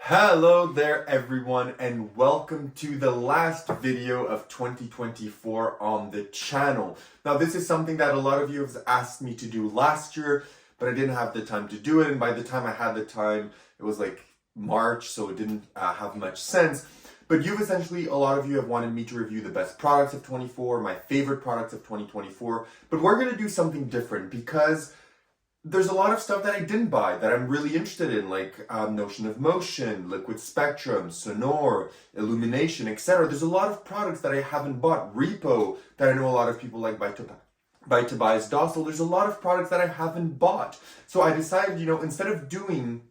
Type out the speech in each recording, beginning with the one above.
Hello there everyone, and welcome to the last video of 2024 on the channel. Now this is something that a lot of you have asked me to do last year, but I didn't have the time to do it, and by the time I had the time it was like March, so it didn't have much sense. But a lot of you have wanted me to review the best products of 24, my favorite products of 2024, but we're going to do something different because there's a lot of stuff that I didn't buy that I'm really interested in, like Notion of Motion, Liquid Spectrum, Sonore, Illumination, etc. There's a lot of products that I haven't bought. Repo, that I know a lot of people like by Tobias Dossel. There's a lot of products that I haven't bought. So I decided, instead of doing,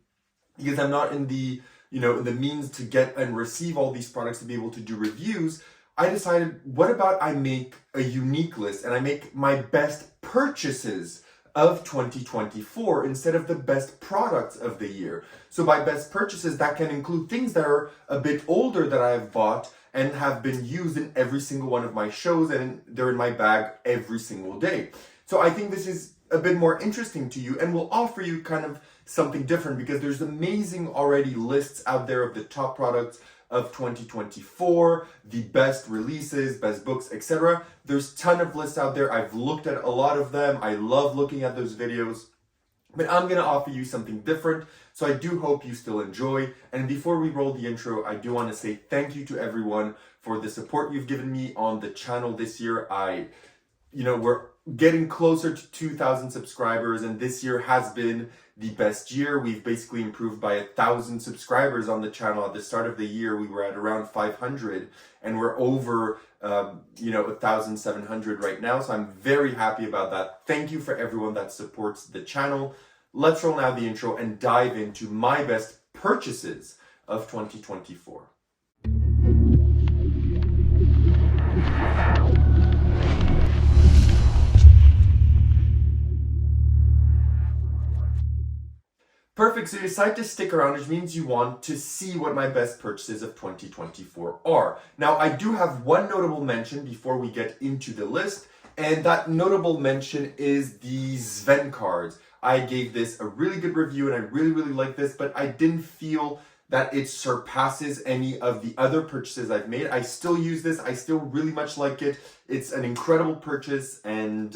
because I'm not in the, in the means to get and receive all these products to be able to do reviews, I decided, what about I make a unique list and I make my best purchases of 2024 instead of the best products of the year. So by best purchases, that can include things that are a bit older that I've bought and have been used in every single one of my shows, and they're in my bag every single day. So I think this is a bit more interesting to you and will offer you kind of something different, because there's amazing already lists out there of the top products of 2024, the best releases, best books, etc. There's a ton of lists out there. I've looked at a lot of them. I love looking at those videos, but I'm going to offer you something different. So I do hope you still enjoy. And before we roll the intro, I do want to say thank you to everyone for the support you've given me on the channel this year. We're getting closer to 2,000 subscribers, and this year has been the best year. We've basically improved by 1,000 subscribers on the channel. At the start of the year, we were at around 500, and we're over 1,700 right now. So I'm very happy about that. Thank you for everyone that supports the channel. Let's roll now the intro and dive into my best purchases of 2024. Perfect, so you decide to stick around, which means you want to see what my best purchases of 2024 are. Now, I do have one notable mention before we get into the list, and that notable mention is the Sven cards. I gave this a really good review, and I really, really like this, but I didn't feel that it surpasses any of the other purchases I've made. I still use this. I still really much like it. It's an incredible purchase, and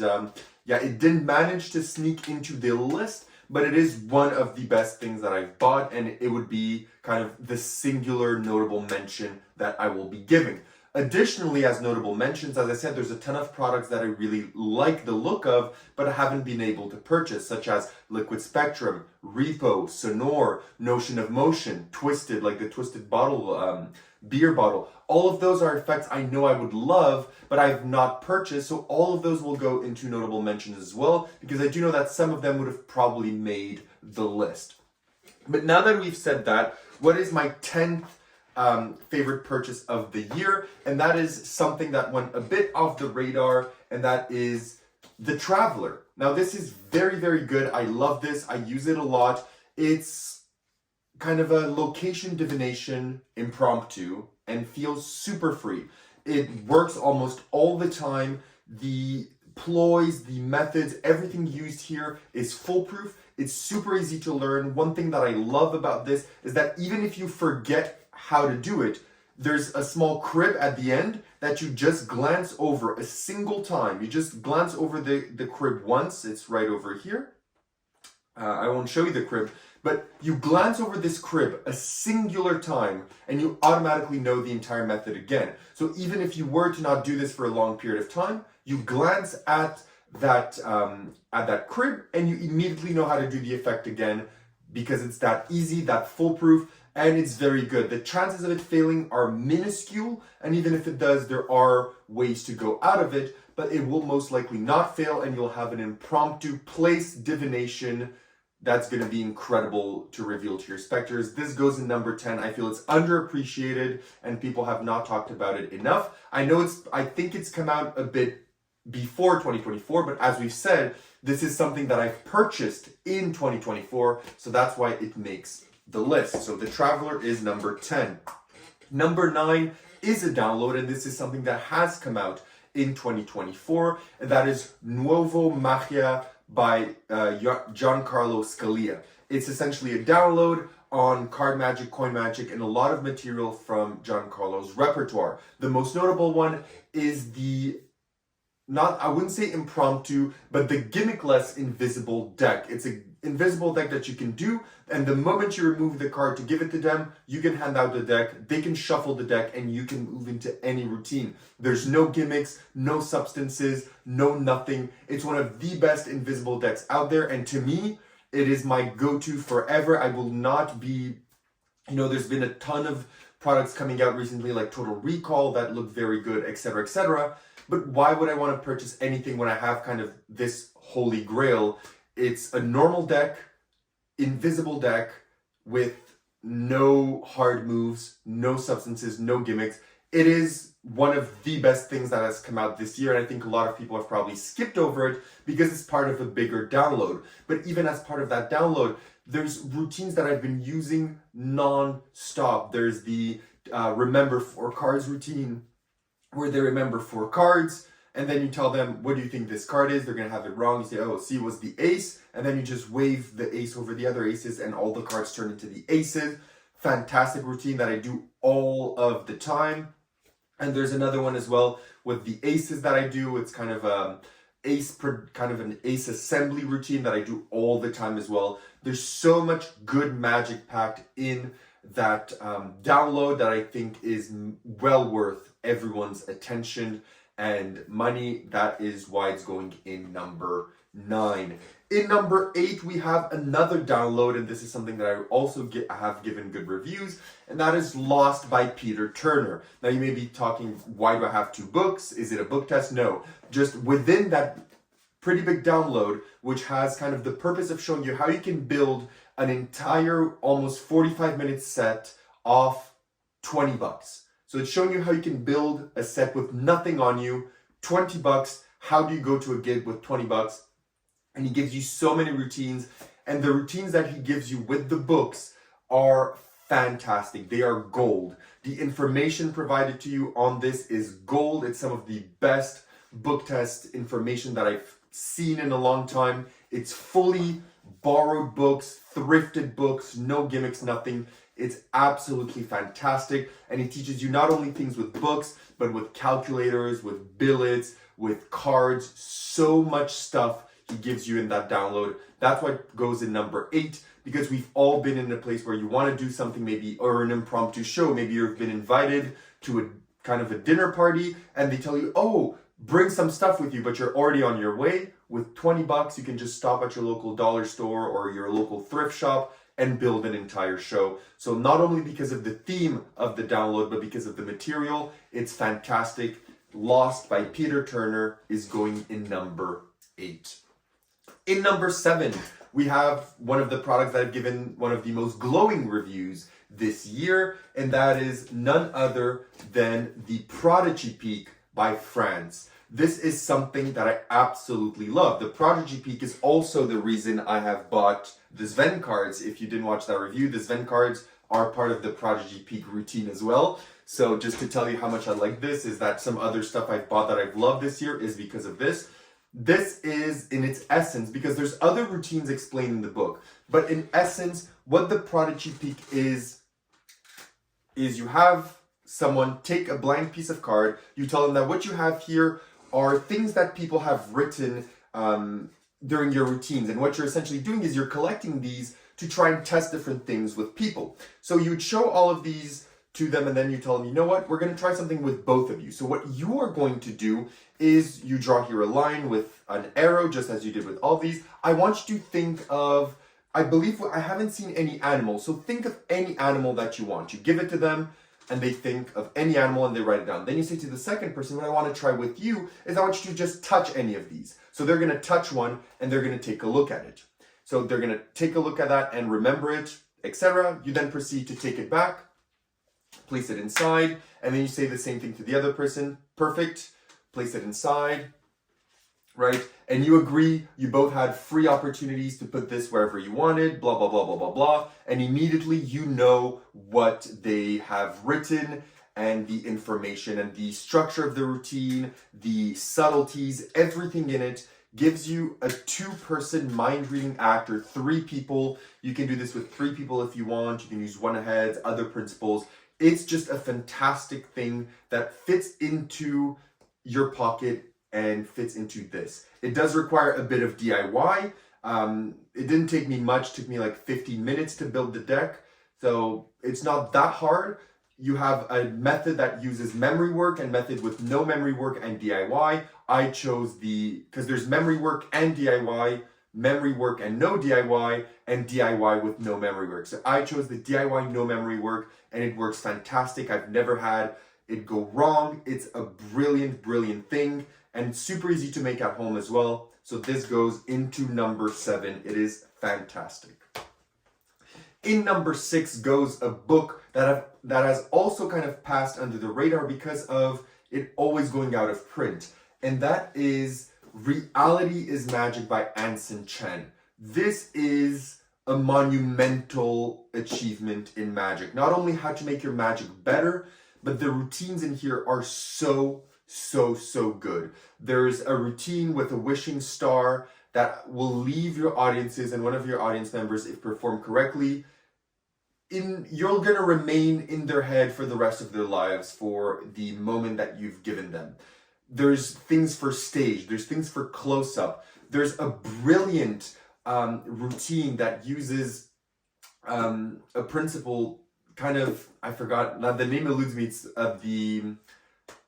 it didn't manage to sneak into the list, but it is one of the best things that I've bought, and it would be kind of the singular notable mention that I will be giving. Additionally, as notable mentions, as I said, there's a ton of products that I really like the look of, but I haven't been able to purchase, such as Liquid Spectrum, Repo, Sonore, Notion of Motion, Twisted, like the Twisted bottle, beer bottle. All of those are effects I know I would love, but I've not purchased, so all of those will go into notable mentions as well, because I do know that some of them would have probably made the list. But now that we've said that, what is my 10th favorite purchase of the year? And that is something that went a bit off the radar, and that is the Traveler. Now this is very, very good. I love this. I use it a lot. It's kind of a location divination impromptu and feels super free. It works almost all the time. The ploys, the methods, everything used here is foolproof. It's super easy to learn. One thing that I love about this is that even if you forget how to do it, there's a small crib at the end that you just glance over a single time. You just glance over the crib once. It's right over here. I won't show you the crib, but you glance over this crib a singular time and you automatically know the entire method again. So even if you were to not do this for a long period of time, you glance at that crib and you immediately know how to do the effect again, because it's that easy, that foolproof, and it's very good. The chances of it failing are minuscule, and even if it does, there are ways to go out of it, but it will most likely not fail, and you'll have an impromptu place divination that's going to be incredible to reveal to your specters. This goes in number 10. I feel it's underappreciated and people have not talked about it enough. I think it's come out a bit before 2024, but as we've said, this is something that I've purchased in 2024, so that's why it makes the list. So the Traveler is number 10. Number 9 is a download, and this is something that has come out in 2024, and that is Noo Maia by Giancarlo Scalia. It's essentially a download on Card Magic, Coin Magic, and a lot of material from Giancarlo's repertoire. The most notable one is the, not, I wouldn't say impromptu, but the gimmickless invisible deck. It's an invisible deck that you can do, and the moment you remove the card to give it to them, you can hand out the deck, they can shuffle the deck, and you can move into any routine. There's no gimmicks, no substances, no nothing. It's one of the best invisible decks out there, and to me, it is my go-to forever. I will not be, there's been a ton of products coming out recently like Total Recall that look very good, etc., etc. But why would I want to purchase anything when I have kind of this holy grail? It's a normal deck, invisible deck with no hard moves, no substances, no gimmicks. It is one of the best things that has come out this year, and I think a lot of people have probably skipped over it because it's part of a bigger download. But even as part of that download, there's routines that I've been using non-stop. There's the remember 4 cards routine, where they remember 4 cards, and then you tell them, what do you think this card is? They're going to have it wrong. You say, oh, see, it was the ace, and then you just wave the ace over the other aces, and all the cards turn into the aces. Fantastic routine that I do all of the time. And there's another one as well with the aces that I do. It's kind of an ace assembly routine that I do all the time as well. There's so much good magic packed in that download that I think is well worth everyone's attention and money. That is why it's going in number 9. In number 8, we have another download, and this is something that I also have given good reviews, and that is Lost by Peter Turner. Now you may be talking, why do I have 2 books? Is it a book test? No, just within that pretty big download, which has kind of the purpose of showing you how you can build an entire almost 45-minute set off 20 bucks. So it's showing you how you can build a set with nothing on you, 20 bucks. How do you go to a gig with 20 bucks? And he gives you so many routines, and the routines that he gives you with the books are fantastic. They are gold. The information provided to you on this is gold. It's some of the best book test information that I've seen in a long time. It's fully borrowed books, thrifted books, no gimmicks, nothing. It's absolutely fantastic, and it teaches you not only things with books, but with calculators, with billets, with cards, so much stuff he gives you in that download. That's why it goes in number 8, because we've all been in a place where you want to do something maybe, or an impromptu show. Maybe you've been invited to a kind of a dinner party, and they tell you, oh, bring some stuff with you, but you're already on your way. With 20 bucks, you can just stop at your local dollar store or your local thrift shop and build an entire show. So not only because of the theme of the download, but because of the material, it's fantastic. Lost by Peter Turner is going in number 8. In number 7, we have one of the products that I've given one of the most glowing reviews this year, and that is none other than the Prodigy Peak by France. This is something that I absolutely love. The Prodigy Peak is also the reason I have bought the Sven cards. If you didn't watch that review, the Sven cards are part of the Prodigy Peak routine as well. So just to tell you how much I like this, is that some other stuff I've bought that I've loved this year is because of this. This is in its essence, because there's other routines explained in the book, but in essence, what the Prodigy Peak is you have someone take a blank piece of card, you tell them that what you have here are things that people have written during your routines, and what you're essentially doing is you're collecting these to try and test different things with people. So you would show all of these to them, and then you tell them, you know what, we're going to try something with both of you. So what you are going to do is you draw here a line with an arrow, just as you did with all these. I want you to think of, I believe, I haven't seen any animal, so think of any animal that you want. You give it to them, and they think of any animal, and they write it down. Then you say to the second person, what I want to try with you is I want you to just touch any of these. So they're going to touch one, and they're going to take a look at it. So they're going to take a look at that and remember it, etc. You then proceed to take it back, place it inside, and then you say the same thing to the other person. Perfect. Place it inside, right? And you agree, you both had free opportunities to put this wherever you wanted, blah, blah, blah, blah, blah, blah. And immediately you know what they have written and the information and the structure of the routine, the subtleties, everything in it gives you a 2-person mind reading act, or 3 people. You can do this with 3 people if you want. You can use one heads, other principles. It's just a fantastic thing that fits into your pocket and fits into this. It does require a bit of DIY. It didn't take me much, it took me like 15 minutes to build the deck. So it's not that hard. You have a method that uses memory work and method with no memory work and DIY. I chose because there's memory work and DIY, memory work and no DIY, and DIY with no memory work. So I chose the DIY no memory work, and it works fantastic. I've never had it go wrong. It's a brilliant, brilliant thing, and super easy to make at home as well. So this goes into number 7. It is fantastic. In number 6 goes a book that has also kind of passed under the radar because of it always going out of print. And that is Reality is Magic by Anson Chen. This is a monumental achievement in magic. Not only how to make your magic better, but the routines in here are so good. There's a routine with a wishing star that will leave your audiences and one of your audience members, if performed correctly, you're gonna remain in their head for the rest of their lives for the moment that you've given them. There's things for stage, there's things for close-up. There's a brilliant routine that uses a principle, kind of, I forgot, now the name eludes me, it's the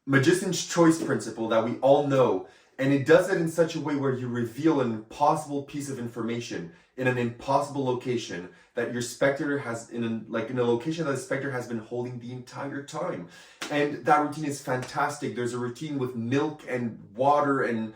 Magician's Choice principle that we all know. And it does it in such a way where you reveal an impossible piece of information in an impossible location that your spectator has in a location that the spectator has been holding the entire time. And that routine is fantastic. There's a routine with milk and water and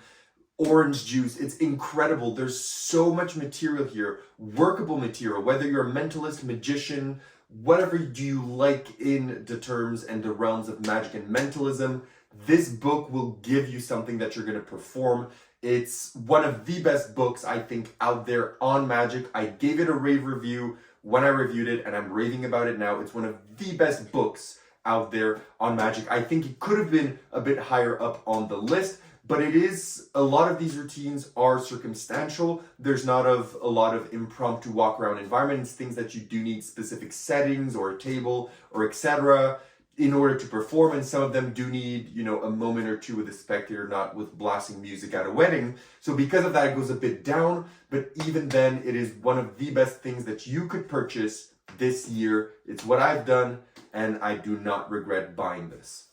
orange juice. It's incredible. There's so much material here, workable material, whether you're a mentalist, magician, whatever do you like in the terms and the realms of magic and mentalism. This book will give you something that you're going to perform. It's one of the best books, I think, out there on magic. I gave it a rave review when I reviewed it, and I'm raving about it now. It's one of the best books out there on magic. I think it could have been a bit higher up on the list, but it is, a lot of these routines are circumstantial. There's not a lot of impromptu walk around environments, things that you do need specific settings or a table or etc. in order to perform, and some of them do need, a moment or two with the spectator, not with blasting music at a wedding. So because of that, it goes a bit down, but even then, it is one of the best things that you could purchase this year. It's what I've done, and I do not regret buying this.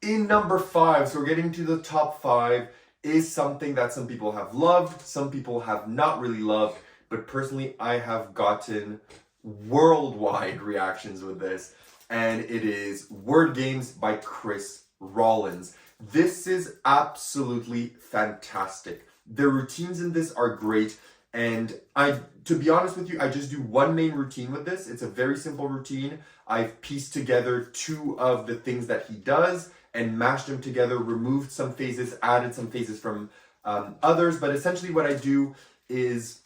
In number 5, so we're getting to the top 5, is something that some people have loved, some people have not really loved, but personally, I have gotten worldwide reactions with this. And it is Word Games by Chris Rollins. This is absolutely fantastic. The routines in this are great, and to be honest with you, I just do one main routine with this. It's a very simple routine. I've pieced together 2 of the things that he does and mashed them together, removed some phases, added some phases from others, but essentially what I do is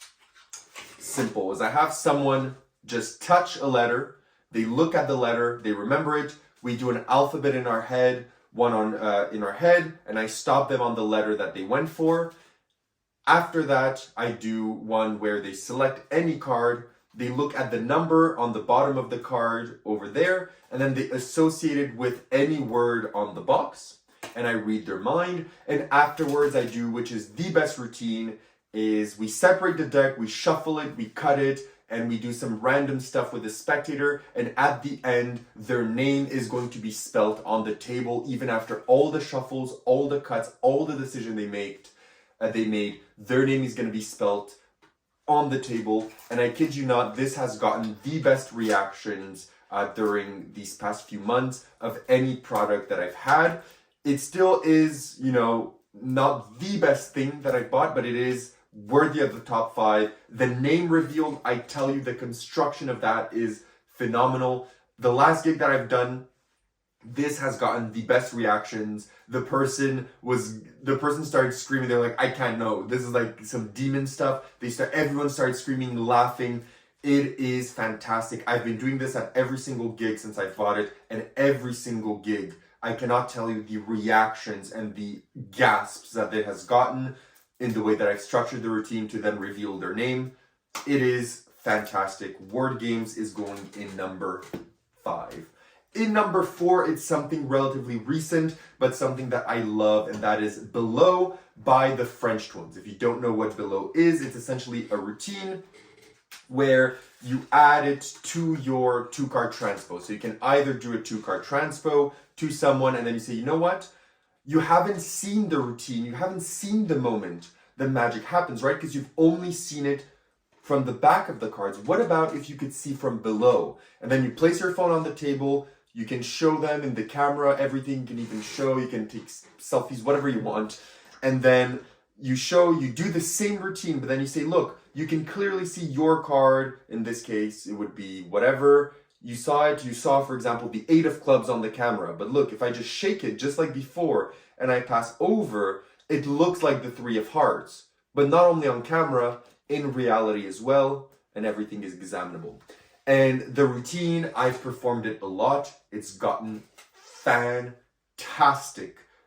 simple, is I have someone just touch a letter. They look at the letter, they remember it, we do an alphabet in our head, one in our head, and I stop them on the letter that they went for. After that, I do one where they select any card, they look at the number on the bottom of the card over there, and then they associate it with any word on the box, and I read their mind. And afterwards I do, which is the best routine, is we separate the deck, we shuffle it, we cut it, and we do some random stuff with the spectator, and at the end, their name is going to be spelt on the table, even after all the shuffles, all the cuts, all the decision they made, their name is going to be spelt on the table. And I kid you not, this has gotten the best reactions during these past few months of any product that I've had. It still is, not the best thing that I bought, but it is worthy of the top 5. The name revealed, I tell you, the construction of that is phenomenal. The last gig that I've done, this has gotten the best reactions. The person started screaming. They're like, I can't know. This is like some demon stuff. Everyone started screaming, laughing. It is fantastic. I've been doing this at every single gig since I bought it, and every single gig I cannot tell you the reactions and the gasps that it has gotten in the way that I've structured the routine to then reveal their name. It is fantastic. Word Games is going in number 5. In number 4, it's something relatively recent, but something that I love, and that is Below by the French Twins. If you don't know what Below is, it's essentially a routine where you add it to your 2-card transpo. So you can either do a 2-card transpo to someone, and then you say, you know what? You haven't seen the routine, you haven't seen the moment the magic happens, right? Because you've only seen it from the back of the cards. What about if you could see from below? And then you place your phone on the table, you can show them in the camera, everything you can even show, you can take selfies, whatever you want. And then you do the same routine, but then you say, look, you can clearly see your card. In this case, it would be whatever. You saw, for example, the 8 of clubs on the camera. But look, if I just shake it just like before and I pass over, it looks like the 3 of hearts. But not only on camera, in reality as well, and everything is examinable. And the routine, I've performed it a lot. It's gotten fantastic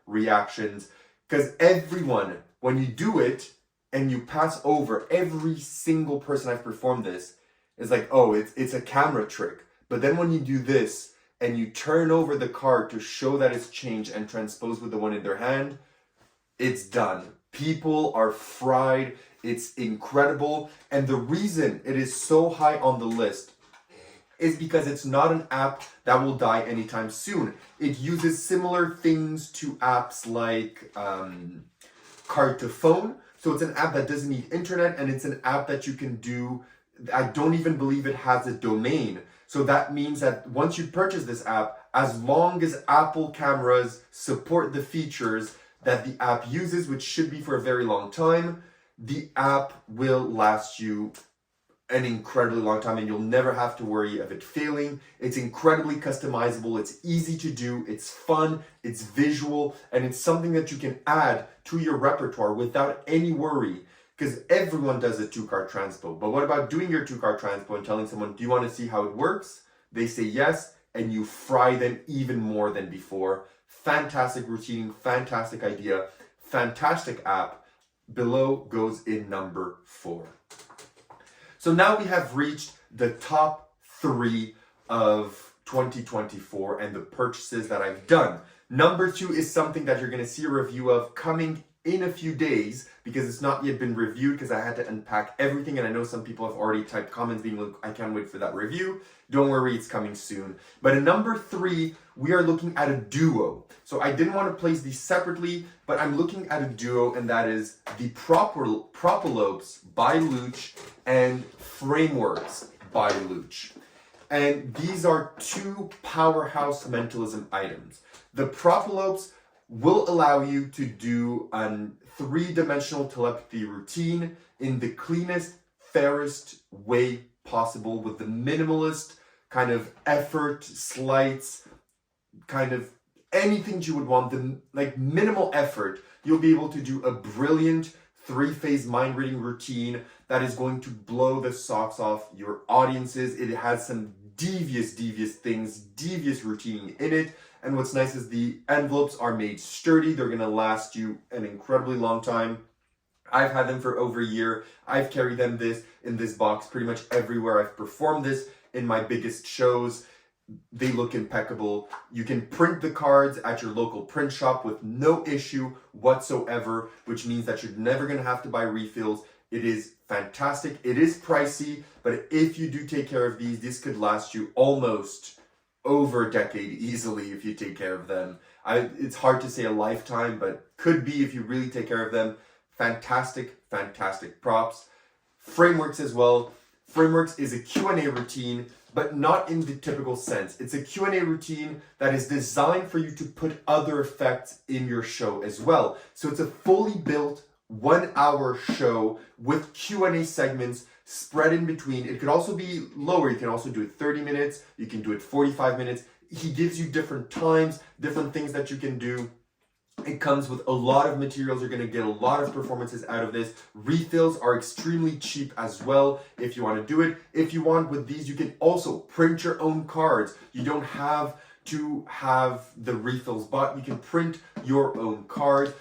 reactions because everyone, when you do it and you pass over, every single person I've performed this is like, oh, it's a camera trick. But then when you do this and you turn over the card to show that it's changed and transposed with the one in their hand, it's done. People are fried. It's incredible. And the reason it is so high on the list is because it's not an app that will die anytime soon. It uses similar things to apps like Card to Phone. So it's an app that doesn't need internet, and it's an app that you can do. I don't even believe it has a domain. So that means that once you purchase this app, as long as Apple cameras support the features that the app uses, which should be for a very long time, the app will last you an incredibly long time, and you'll never have to worry of it failing. It's incredibly customizable, it's easy to do, it's fun, it's visual, and it's something that you can add to your repertoire without any worry, because everyone does a 2-card transpo. But what about doing your 2-card transpo and telling someone, do you want to see how it works? They say yes, and you fry them even more than before. Fantastic routine, fantastic idea, fantastic app. Below goes in number 4. So now we have reached the top 3 of 2024 and the purchases that I've done. Number 2 is something that you're going to see a review of coming in a few days because it's not yet been reviewed because I had to unpack everything, and I know some people have already typed comments being like, I can't wait for that review. Don't worry, it's coming soon. But in number 3, we are looking at a duo. So I didn't want to place these separately, but I'm looking at a duo, and that is the Propylopes by Luch and Frameworks by Luch. And these are 2 powerhouse mentalism items. The Propylopes will allow you to do a 3-dimensional telepathy routine in the cleanest, fairest way possible with the minimalist kind of effort, slights, kind of anything you would want, the like minimal effort. You'll be able to do a brilliant 3-phase mind reading routine that is going to blow the socks off your audiences. It has some devious things, devious routine in it. And what's nice is the envelopes are made sturdy. They're going to last you an incredibly long time. I've had them for over a year. I've carried them in this box pretty much everywhere I've performed this in my biggest shows. They look impeccable. You can print the cards at your local print shop with no issue whatsoever, which means that you're never going to have to buy refills. It is fantastic. It is pricey, but if you do take care of these, this could last you almost over a decade easily if you take care of them. It's hard to say a lifetime, but could be if you really take care of them. Fantastic props. Frameworks as well. Frameworks is a Q&A routine, but not in the typical sense. It's a Q&A routine that is designed for you to put other effects in your show as well. So it's a fully built 1-hour show with Q&A segments spread in between. It could also be lower. You can also do it 30 minutes. You can do it 45 minutes. He gives you different times, different things that you can do. It comes with a lot of materials. You're going to get a lot of performances out of this. Refills are extremely cheap as well if you want to do it. If you want with these, you can also print your own cards. You don't have to have the refills bought. You can print your own card.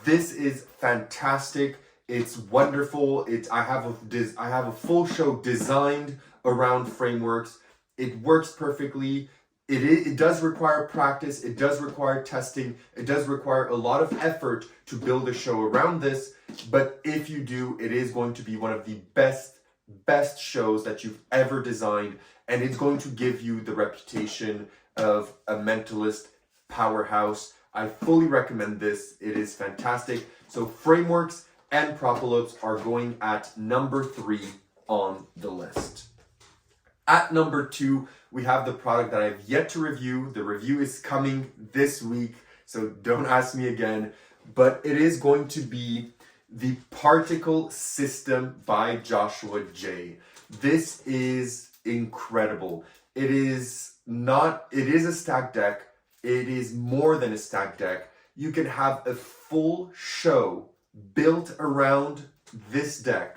This is fantastic. It's wonderful. I have a full show designed around frameworks. It works perfectly. It does require practice. It does require testing. It does require a lot of effort to build a show around this. But if you do, it is going to be one of the best shows that you've ever designed. And it's going to give you the reputation of a mentalist powerhouse. I fully recommend this. It is fantastic. So frameworks and Propylopes are going at number 3 on the list. At number 2, we have the product that I've yet to review. The review is coming this week, so don't ask me again. But it is going to be the Particle System by Joshua J. This is incredible. It is a stack deck. It is more than a stack deck. You can have a full show built around this deck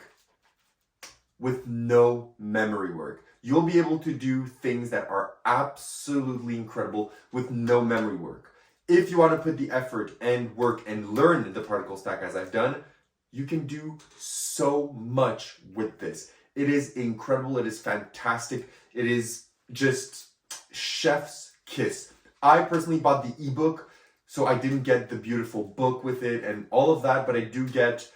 with no memory work. You'll be able to do things that are absolutely incredible with no memory work. If you want to put the effort and work and learn the particle stack as I've done, you can do so much with this. It is incredible. It is fantastic. It is just chef's kiss. I personally bought the ebook, so I didn't get the beautiful book with it and all of that, but I do get,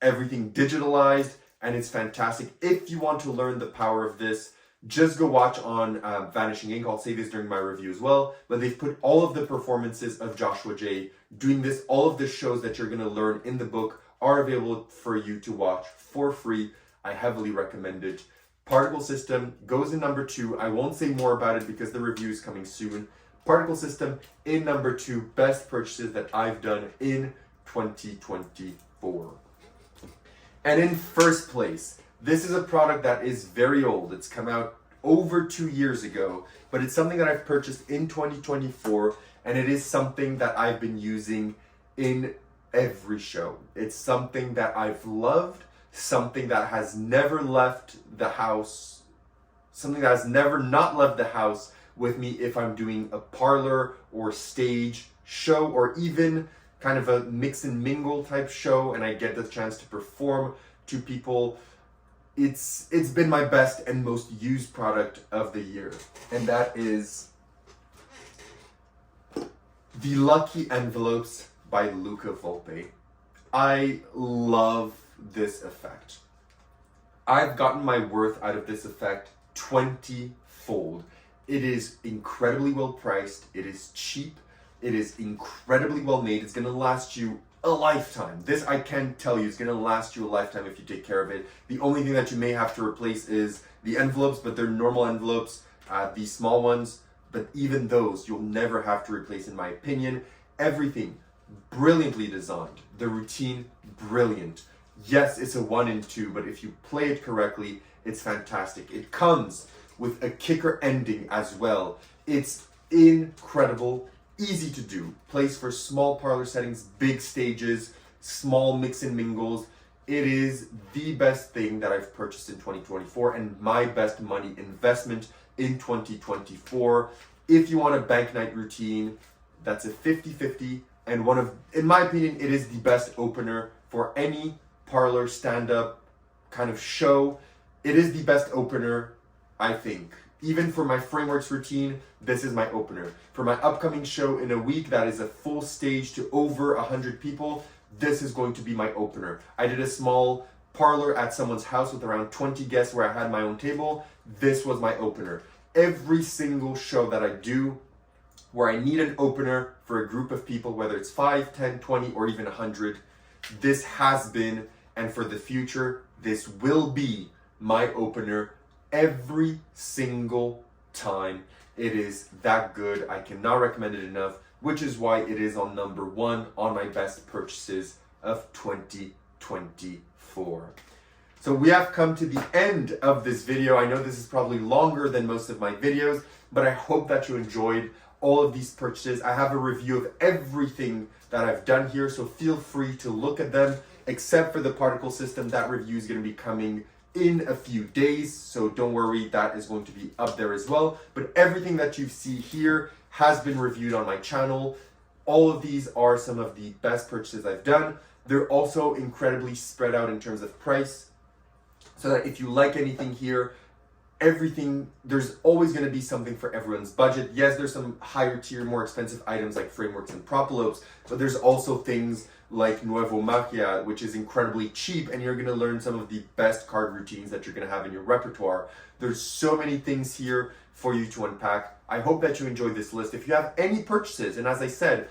everything digitalized. And it's fantastic. If you want to learn the power of this, just go watch on Vanishing Ink. I'll say this during my review as well. But they've put all of the performances of Joshua J doing this. All of the shows that you're going to learn in the book are available for you to watch for free. I heavily recommend it. Particle System goes in number 2. I won't say more about it because the review is coming soon. Particle System in number 2. Best purchases that I've done in 2024. And in first place, this is a product that is very old. It's come out over 2 years ago, but it's something that I've purchased in 2024, and it is something that I've been using in every show. It's something that I've loved, something that has never left the house, something that has never not left the house with me if I'm doing a parlor or stage show, or even kind of a mix and mingle type show, and I get the chance to perform to people. It's been my best and most used product of the year, and that is the Lucky Envelopes by Luca Volpe. I love this effect. I've gotten my worth out of this effect 20-fold. It is incredibly well priced. It is cheap. It is incredibly well made. It's going to last you a lifetime. This I can tell you is going to last you a lifetime if you take care of it. The only thing that you may have to replace is the envelopes, but they're normal envelopes, these small ones. But even those you'll never have to replace, in my opinion. Everything brilliantly designed. The routine, brilliant. Yes, it's a 1 and 2, but if you play it correctly, it's fantastic. It comes with a kicker ending as well. It's incredible. Easy to do. Plays for small parlor settings, big stages, small mix and mingles. It is the best thing that I've purchased in 2024 and my best money investment in 2024. If you want a bank night routine, that's a 50-50, and in my opinion, it is the best opener for any parlor stand-up kind of show. It is the best opener, I think. Even for my frameworks routine, this is my opener. For my upcoming show in a week that is a full stage to over 100 people, this is going to be my opener. I did a small parlor at someone's house with around 20 guests where I had my own table. This was my opener. Every single show that I do where I need an opener for a group of people, whether it's 5, 10, 20, or even 100, this has been, and for the future, this will be my opener every single time. It is that good. I cannot recommend it enough, which is why it is on number 1 on my best purchases of 2024. So we have come to the end of this video. I know this is probably longer than most of my videos, but I hope that you enjoyed all of these purchases. I have a review of everything that I've done here, so feel free to look at them, except for the particle system. That review is going to be coming in a few days, so don't worry, that is going to be up there as well. But everything that you see here has been reviewed on my channel. All of these are some of the best purchases I've done. They're also incredibly spread out in terms of price, so that if you like anything here, everything, there's always going to be something for everyone's budget. Yes, there's some higher tier, more expensive items like frameworks and prop lobes, but there's also things like Noo Maia, which is incredibly cheap, and you're going to learn some of the best card routines that you're going to have in your repertoire. There's so many things here for you to unpack. I hope that you enjoyed this list. If you have any purchases, and as I said,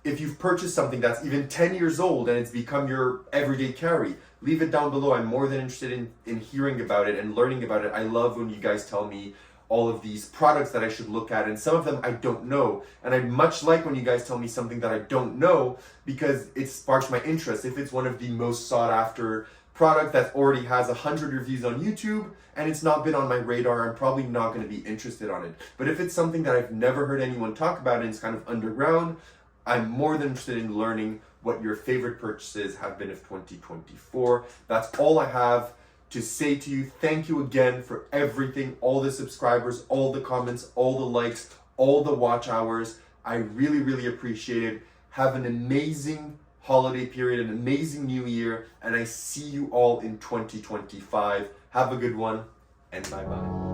if you've purchased something that's even 10 years old and it's become your everyday carry, leave it down below. I'm more than interested in hearing about it and learning about it. I love when you guys tell me all of these products that I should look at, and some of them I don't know. And I much like when you guys tell me something that I don't know, because it sparks my interest. If it's one of the most sought after product that already has 100 reviews on YouTube and it's not been on my radar, I'm probably not going to be interested on it. But if it's something that I've never heard anyone talk about and it's kind of underground, I'm more than interested in learning what your favorite purchases have been of 2024. That's all I have to say to you. Thank you again for everything, all the subscribers, all the comments, all the likes, all the watch hours. I really, really appreciate it. Have an amazing holiday period, an amazing new year, and I see you all in 2025. Have a good one, and bye-bye.